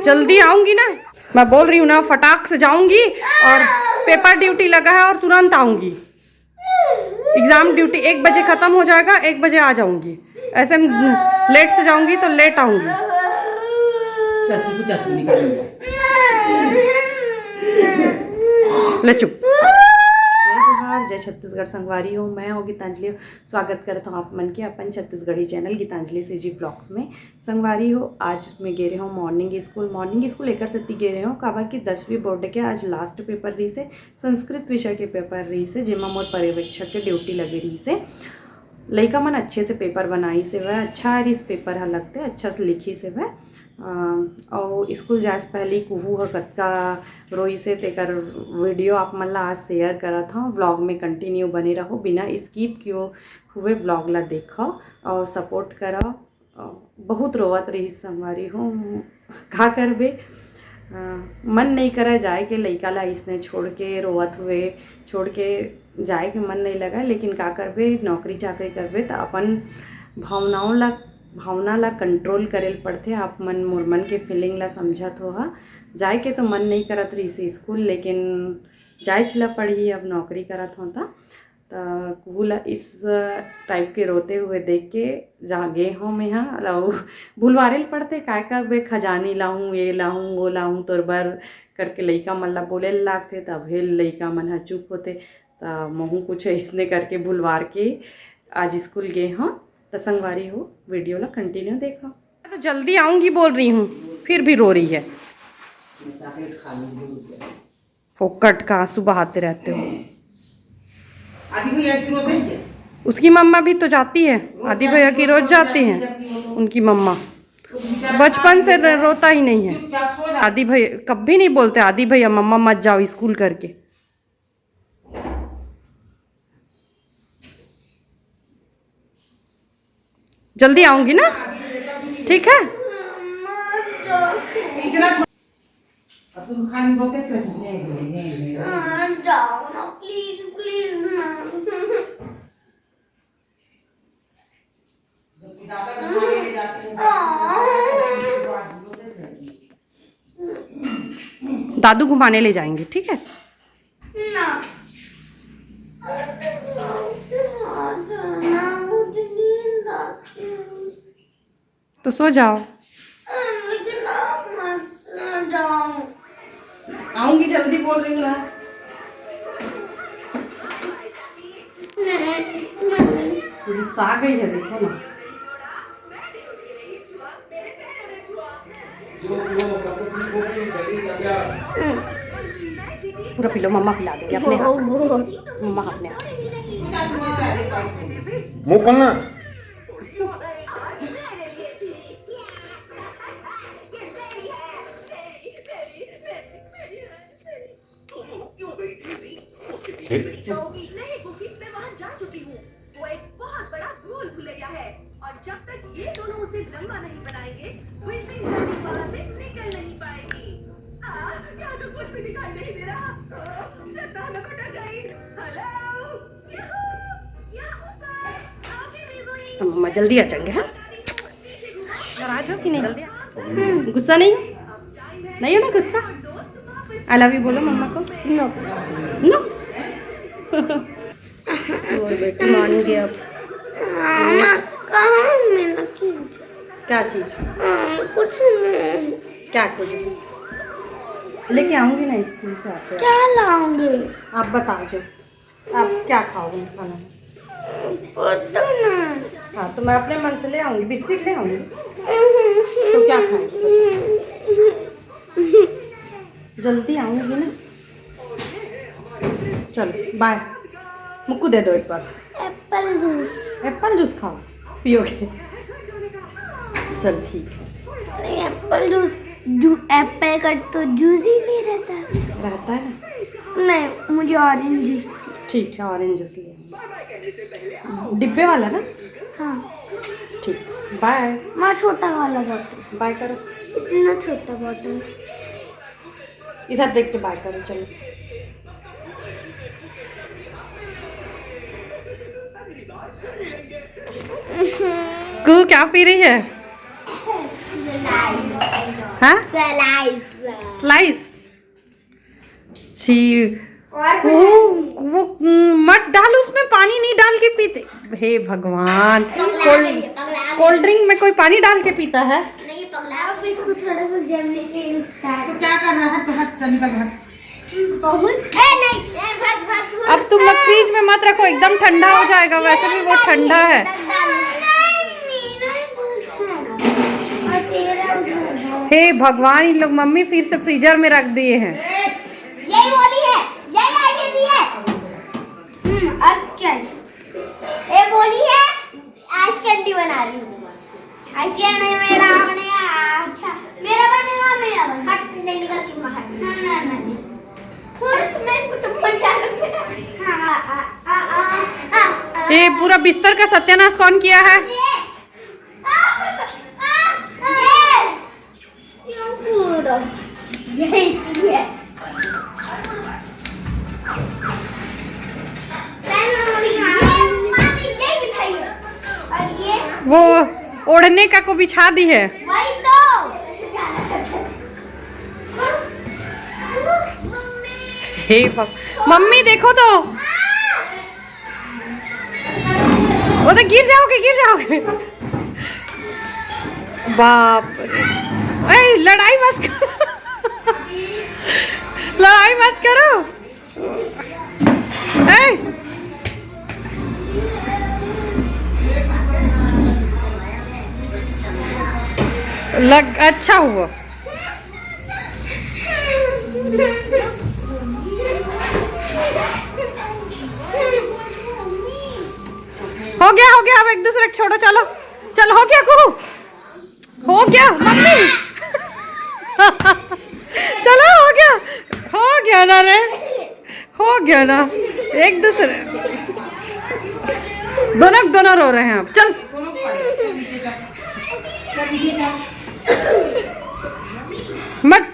जल्दी आऊंगी ना, मैं बोल रही हूँ ना, फटाक से जाऊंगी और पेपर ड्यूटी लगा है और तुरंत आऊंगी। एग्जाम ड्यूटी 1 बजे खत्म हो जाएगा, 1 बजे आ जाऊंगी। ऐसे लेट से जाऊंगी तो लेट आऊंगी। ले चुप। जय छत्तीसगढ़ संगवारी हो, मैं और गीतांजलि स्वागत करता हूँ आप मन के अपन छत्तीसगढ़ी चैनल गीतांजलि से जी ब्लॉग्स में। संगवारी हो, आज मैं गे रहे हूँ मॉर्निंग स्कूल एक से गे रहे हूँ काबर की 10वीं बोर्ड के आज लास्ट पेपर रही से, संस्कृत विषय के पेपर रही से, जेमा मोर पर्यवेक्षक के ड्यूटी लगे रही से। लड़का मन अच्छे से पेपर बनाई से वह अच्छा इस पेपर ह लगते अच्छा से लिखी से वह और स्कूल जाए से पहले कुहू ह कतका रोई से तेकर वीडियो आप मन ला आज शेयर करत हूँ। व्लॉग में कंटिन्यू बने रहो, बिना स्किप किए हुए व्लॉग ला देखो और सपोर्ट करो। बहुत रोवत रही संगवारी हो, का करबे, मन नहीं करे जाए के लइका ला इसने छोड़ के रोवत हुए, छोड़ के जाए के मन नहीं लगा, लेकिन का करबे, नौकरी चाकरी करबे तो अपन भावना ला कंट्रोल करेल पड़ते। आप मन मोर मन के फीलिंग ला समझत हो हा। जाए के तो मन नहीं करत रही से स्कूल, लेकिन जाए चला पढ़ी, अब नौकरी करत हो तो भूला इस टाइप के रोते हुए देख के जागे हो मैं हाँ लाऊ भूलवारेल पड़ते। काय करबे, खजानी लाऊं, ये लाऊं, वो लाऊं तोर बर करके लइका मन ला बोले लागते, तब हे लइका मन हा चुप होते। तो महू कुछ इसने करके भूलवार के आज स्कूल गए हाँ। तो संगवारी हो, वीडियो ला कंटिन्यू देखो। तो जल्दी आऊंगी बोल रही हूँ, फिर भी रो रही है। फोकट का आंसू बहाते रहते हो। उसकी मम्मा भी तो जाती है, आदि भैया की रोज जाती हैं उनकी मम्मा, बचपन से रोता ही नहीं है। आदि भैया कभी नहीं बोलते आदि भैया मम्मा मत जाओ स्कूल करके। जल्दी आऊंगी ना, ठीक है। प्लीज प्लीज दादू घुमाने ले जाएंगे, ठीक है। तो सो जाओ। आऊंगी जल्दी बोल रही हूँ ना। गुस्सा आ गई है, देखो ना। पूरा पिलो, मम्मा पिला देंगे अपने हाथ से। मम्मा अपने हाथ से मुंह खोलना। तो मम्मा जल्दी आ जाएंगे। हाँ, नाराज हो कि नहीं? जल्दी गुस्सा नहीं नहीं हो ना? गुस्सा आई लव यू बोलो मम्मा को। नो नो और बेटी मान गए अब। क्या चीज? कुछ नहीं। क्या कुछ लेके आऊंगी ना स्कूल से आते। क्या लाऊंगे? आप बता जो, आप क्या खाओगे खाना? हाँ तो मैं अपने मन से ले आऊंगी, बिस्किट ले आऊंगी। तो क्या खाएंगे? जल्दी आऊंगी ना। चलो बाय। मुक्कू दे दो एक बार। Apple juice. एप्पल जूस खाओ, पियोगे? चल ठीक है। एप्पल जूस, एप्पल का तो जूस ही नहीं रहता है ना? नहीं, मुझे ऑरेंज जूस चाहिए। ठीक है, ऑरेंज जूस ले आऊंगी, डिब्बे वाला ना? हाँ ठीक, बाय। मैं छोटा वाला बॉटल। बाय करो। इतना छोटा बॉटल। इधर देख के बाय करो। चलो कुहू क्या पी रही है? हाँ स्लाइस। छी वो मत डालो उसमें, पानी नहीं डाल के पीते। हे भगवान, कोल्ड ड्रिंक में कोई पानी डाल के पीता है? नहीं पगला, इसको थोड़ा सा जमने के तो क्या कर रहा है? हट चल निकल हट। बहुत नहीं भाग अब तुम लोग फ्रिज में मत रखो, एकदम ठंडा हो जाएगा, वैसे भी वो ठंडा है। हे भगवान, इन लोग मम्मी फिर से फ्रीजर में रख दिए हैं। यही बोली है, यही आगे दी है। अब चल, ये बोली है आज कैंडी बना रही हूँ। आज क्या नहीं, मेरा बनेगा। अच्छा मेरा बनेगा, मेरा बनेगा। हट नहीं निकलती बाहर। ना ना ना मैं इसको चप्पल डालूंगी ना। ये पूरा बिस्तर का सत्यानाश कौन किया है? यही है। वो ओढ़ने का को बिछा दी है। वही तो। हे मम्मी देखो तो, वो तो गिर जाओगे, गिर जाओगे। बाप रे, ए लड़ाई मत करो, लड़ाई मत करो। ए लग अच्छा हुआ। हो गया, अब एक दूसरे को छोड़ो। चलो चलो, हो गया कुहू, हो गया मम्मी। चलो हो गया ना रे, हो गया ना। एक दूसरे दोनों रो रहे हैं अब। चल मत,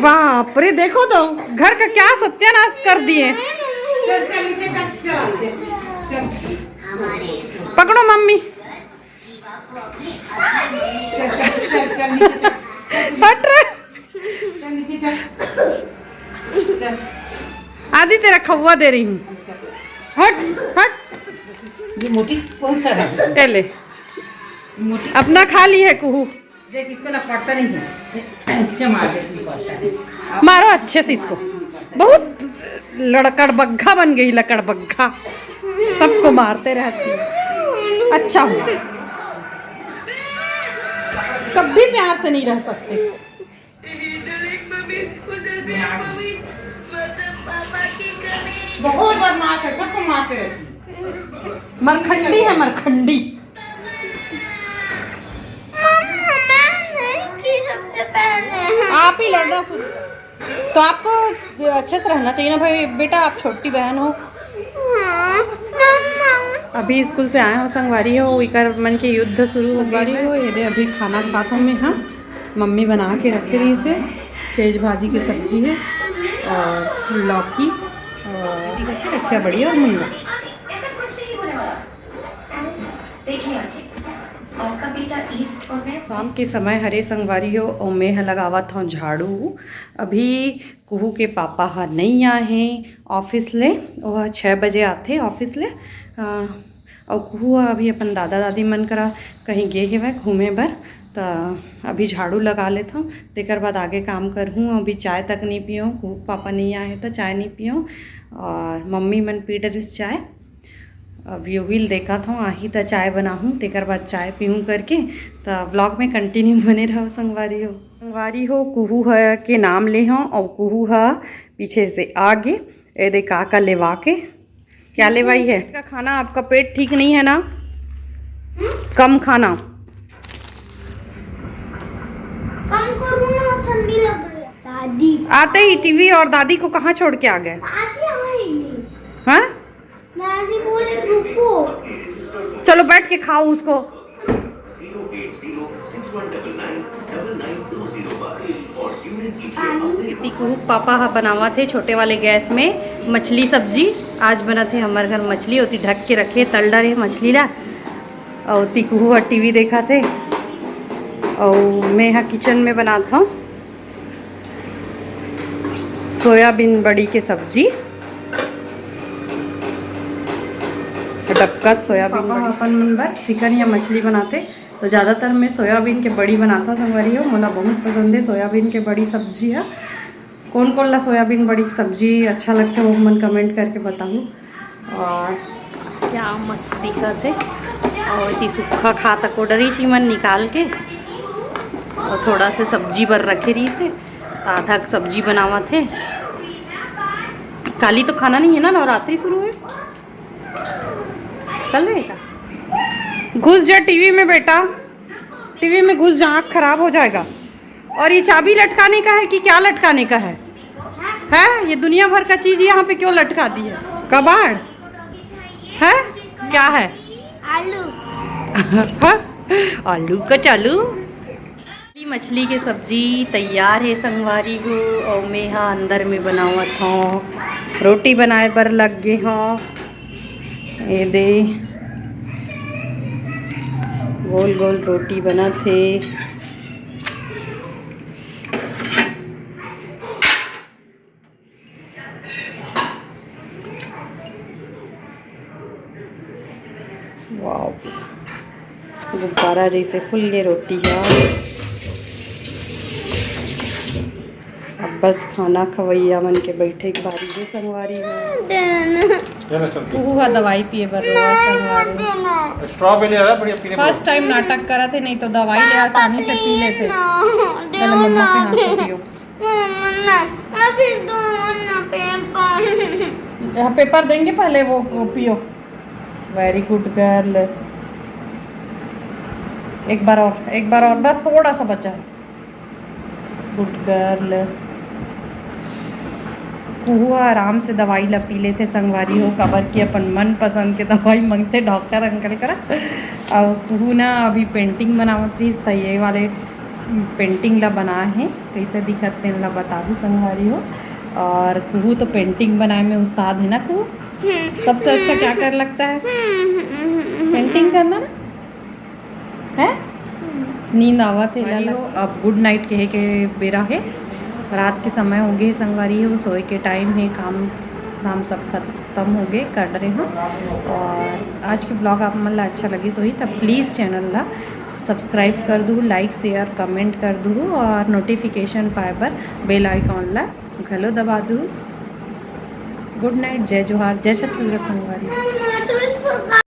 बाप रे, देखो तो घर का क्या सत्यानाश कर दिए। पकड़ो मम्मी। हट रे, आदि तेरा खौवा दे रही हूँ। हट हट। ये मोटी बहुत सारा ए ले, अपना खा ली है कुहू। देख इसको ना पड़ता नहीं है। अच्छे मार देती पड़ता है। मारो अच्छे से इसको। बहुत लड़कड़ बग्घा बन गई, लकड़ बग्घा, सबको मारते रहती है। अच्छा हुआ, कभी प्यार से नहीं रह सकते। बहुत बदमाश है, सबको मारते रहती है। मरखंडी है, मरखंडी। आप ही लड़ना शुरू, तो आपको अच्छे से रहना चाहिए ना भाई बेटा, आप छोटी बहन हो। अभी स्कूल से आए हो संगवारी हो, इकर मन के युद्ध शुरू हो गई हो। ये अभी खाना खाता हूँ मैं। हाँ, मम्मी बना के रख रही इसे। चेज भाजी की सब्जी है और लौकी और रखा बढ़िया और मूंगा। शाम के समय हरे संगवारी हो और मैं लगावा था झाड़ू। अभी कुहू के पापा हाँ नहीं आए हैं ऑफिस ले, वह 6 बजे आते ऑफिस ले। और कुहू अभी अपन दादा दादी मन करा कहीं गए है वह घूमे बर, तो अभी झाड़ू लगा लेता हूँ, तेकर बाद आगे काम करूँ। अभी चाय तक नहीं पियो, कुहू पापा नहीं आए हैं तो चाय नहीं पियो। और मम्मी मन पी डरिस चाय। अभी व्हील देखा था आही तो चाय बनाऊँ, तेकर बाद चाय पीऊँ करके। तो व्लॉग में कंटिन्यू बने रहो संगवारी हो। संगवारी हो कुहू है के नाम ले हों और कुहू है पीछे से आगे। ए दे का लेवा के क्या लेवाई है का खाना। आपका पेट ठीक नहीं है ना, कम खाना। कम करूँ ना, ठंडी लग रही है। दादी आते ही टीवी और दादी को कहाँ छोड़ के आ गए? हाँ, दादी बोले रुको। चलो बैठ के खाओ उसको। टिकू पापा बनावा थे छोटे वाले गैस में मछली सब्जी। आज बना थे हमारे घर मछली होती, ढक के रखे तल डरे मछली ला। और टिकू टीवी देखा थे और मैं यहाँ किचन में बना था सोयाबीन बड़ी के सब्जी, डबकत सोयाबीन बड़ी। अपन मन चिकन या मछली बनाते तो ज़्यादातर मैं सोयाबीन के बड़ी बनाता संगवारी हो, मोला बहुत पसंद है सोयाबीन के बड़ी सब्जी है। कौन कौन ला सोयाबीन बड़ी सब्जी अच्छा लगता है वो मन कमेंट करके बताऊँ। और क्या मस्त दिखा थे और इतनी सूखा खा तक डरी चीमन निकाल के और थोड़ा से सब्जी बर रखे रही से आधा सब्जी बनावा थे। काली तो खाना नहीं है ना, नवरात्रि शुरू है कल है का। घुस जा टीवी में बेटा, टीवी में घुस जा, आँख खराब हो जाएगा। और ये चाबी लटकाने का है कि क्या लटकाने का है? है ये दुनिया भर का चीज़ यहाँ पे क्यों लटका दी है? कबाड़ है क्या है? आलू आलू का चालू। मछली की सब्जी तैयार है संगवारी हो और मैं यहाँ अंदर में बनावा था रोटी बनाए पर लग गए हाँ। ये दे गोल गोल रोटी बना थे। वाव गुब्बारा जैसे फुल ये रोटी है। अब बस खाना खवैया मन के बैठे के बारी है संगवारी है। दवाई पिए बर संगवारी स्ट्रॉबेरी आ बढ़िया पीने फर्स्ट टाइम नाटक करा थे, नहीं तो दवाई ले आसानी से पी लेते। पहले मम्मा के हाथ से पियो। यहाँ पेपर देंगे पहले वो पियो। Very good girl. एक बार और बस थोड़ा सा बचा है। Good girl. कुहुआ आराम से दवाई ला पी लेते संगवारी हो, कबर की अपन मन पसंद के दवाई मांगते डॉक्टर अंकल करा। और कुहू ना अभी पेंटिंग बनावत रही तो ये वाले पेंटिंग ला बना है, कैसे दिखते हैं ला बता दूँ संगवारी हो। और कुहू तो पेंटिंग बनाए में उस्ताद है ना। कुहू सबसे अच्छा क्या कर लगता है? पेंटिंग करना ना है। नींद आवत है अब गुड नाइट कहे के बेरा है, रात के समय हो गए संगवारी है, वो सोए के टाइम है, काम धाम सब खत्म हो गए कर रहे हैं। और आज के ब्लॉग आप मन ला अच्छा लगी सोई तब प्लीज़ चैनल ला सब्सक्राइब कर दूँ, लाइक शेयर कमेंट कर दूँ और नोटिफिकेशन पाए बर बेल आइकॉन ला घलो दबा दूँ। गुड नाइट, जय जोहार, जय छत्तीसगढ़ संगवारी।